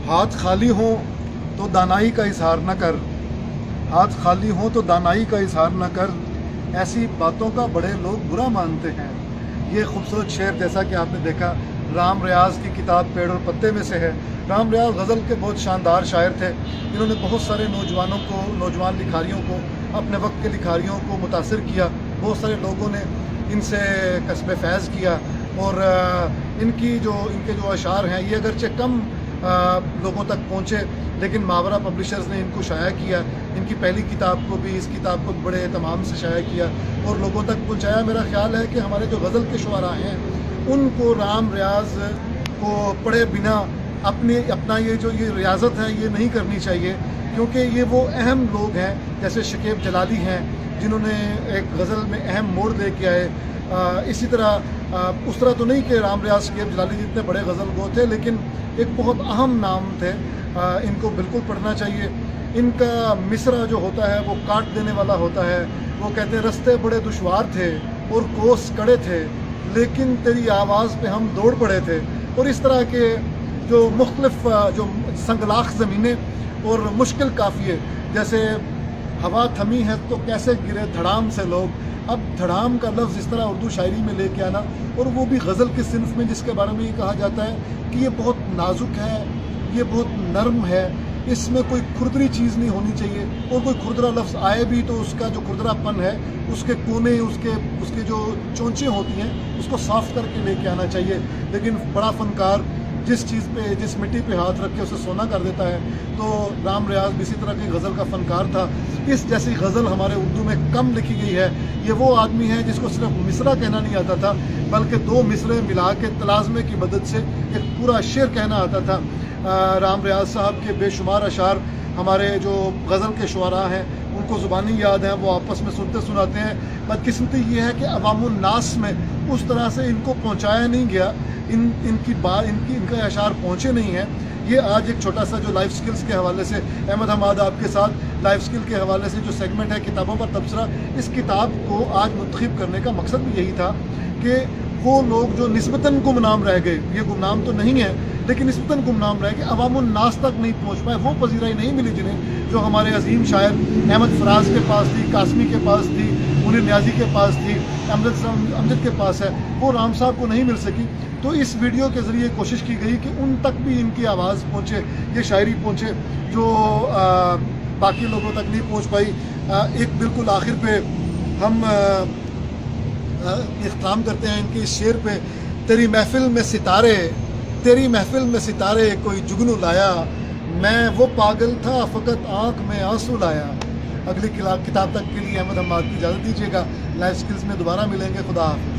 ہاتھ خالی ہوں تو دانائی کا اظہار نہ کر، ہاتھ خالی ہوں تو دانائی کا اظہار نہ کر، ایسی باتوں کا بڑے لوگ برا مانتے ہیں۔ یہ خوبصورت شعر جیسا کہ آپ نے دیکھا رام ریاض کی کتاب پیڑ اور پتے میں سے ہے۔ رام ریاض غزل کے بہت شاندار شاعر تھے، انہوں نے بہت سارے نوجوان لکھاریوں کو، اپنے وقت کے لکھاریوں کو متاثر کیا، بہت سارے لوگوں نے ان سے کسب فیض کیا، اور ان کے جو اشعار ہیں یہ اگرچہ کم لوگوں تک پہنچے، لیکن ماورا پبلشرز نے ان کو شائع کیا، ان کی پہلی کتاب کو بھی، اس کتاب کو بڑے اہتمام سے شائع کیا اور لوگوں تک پہنچایا۔ میرا خیال ہے کہ ہمارے جو غزل کے شعراء ہیں ان کو رام ریاض کو پڑھے بنا اپنا یہ ریاضت ہے یہ نہیں کرنی چاہیے، کیونکہ یہ وہ اہم لوگ ہیں جیسے شکیب جلالی ہیں جنہوں نے ایک غزل میں اہم موڑ لے کے آئے۔ اسی طرح اس طرح تو نہیں کہ رام ریاض شکیب جلالی جتنے بڑے غزل گو تھے، لیکن ایک بہت اہم نام تھے، ان کو بالکل پڑھنا چاہیے۔ ان کا مصرع جو ہوتا ہے وہ کاٹ دینے والا ہوتا ہے۔ وہ کہتے ہیں رستے بڑے دشوار تھے اور کوس کڑے تھے، لیکن تیری آواز پہ ہم دوڑ پڑے تھے۔ اور اس طرح کے جو مختلف جو سنگلاخ زمینیں اور مشکل قافیے، جیسے ہوا تھمی ہے تو کیسے گرے دھڑام سے لوگ، اب دھڑام کا لفظ اس طرح اردو شاعری میں لے کے آنا، اور وہ بھی غزل کے صنف میں، جس کے بارے میں یہ کہا جاتا ہے کہ یہ بہت نازک ہے، یہ بہت نرم ہے، اس میں کوئی کھردری چیز نہیں ہونی چاہیے، اور کوئی کھردرا لفظ آئے بھی تو اس کا جو کھردرا پن ہے، اس کے کونے، اس کے جو چونچیں ہوتی ہیں اس کو صاف کر کے لے کے آنا چاہیے۔ لیکن بڑا فنکار جس چیز پہ، جس مٹی پہ ہاتھ رکھ کے اسے سونا کر دیتا ہے، تو رام ریاض بھی اسی طرح کی غزل کا فنکار تھا۔ اس جیسی غزل ہمارے اردو میں کم لکھی گئی ہے۔ یہ وہ آدمی ہے جس کو صرف مصرع کہنا نہیں آتا تھا، بلکہ دو مصرے ملا کے تلازمے کی مدد سے ایک پورا شعر کہنا آتا تھا۔ رام ریاض صاحب کے بے شمار اشعار ہمارے جو غزل کے شعراء ہیں ان کو زبانی یاد ہیں، وہ آپس میں سنتے سناتے ہیں۔ بدقسمتی یہ ہے کہ عوام الناس میں اس طرح سے ان کو پہنچایا نہیں گیا، ان کے اشعار پہنچے نہیں ہیں۔ یہ آج ایک چھوٹا سا جو لائف سکلز کے حوالے سے احمد حماد آپ کے ساتھ لائف سکل کے حوالے سے جو سیگمنٹ ہے کتابوں پر تبصرہ، اس کتاب کو آج منتخب کرنے کا مقصد بھی یہی تھا کہ وہ لوگ جو نسبتاً گمنام رہ گئے، یہ گمنام تو نہیں ہے لیکن نسبتاً گمنام رہ گئے، عوام الناس تک نہیں پہنچ پائے، وہ پذیرائی نہیں ملی جنہیں جو ہمارے عظیم شاعر احمد فراز کے پاس تھی، قاسمی کے پاس تھی، منیر نیازی کے پاس تھی، امجد کے پاس ہے، وہ رام صاحب کو نہیں مل سکی۔ تو اس ویڈیو کے ذریعے کوشش کی گئی کہ ان تک بھی ان کی آواز پہنچے، یہ شاعری پہنچے جو باقی لوگوں تک نہیں پہنچ پائی۔ ایک بالکل آخر پہ ہم اختتام کرتے ہیں ان کے اس شعر پہ، تیری محفل میں ستارے کوئی جگنو لایا، میں وہ پاگل تھا فقط آنکھ میں آنسو لایا۔ اگلی کتاب تک کے لیے احمد حماد کی اجازت دیجیے گا، لائف سکلز میں دوبارہ ملیں گے، خدا حافظ۔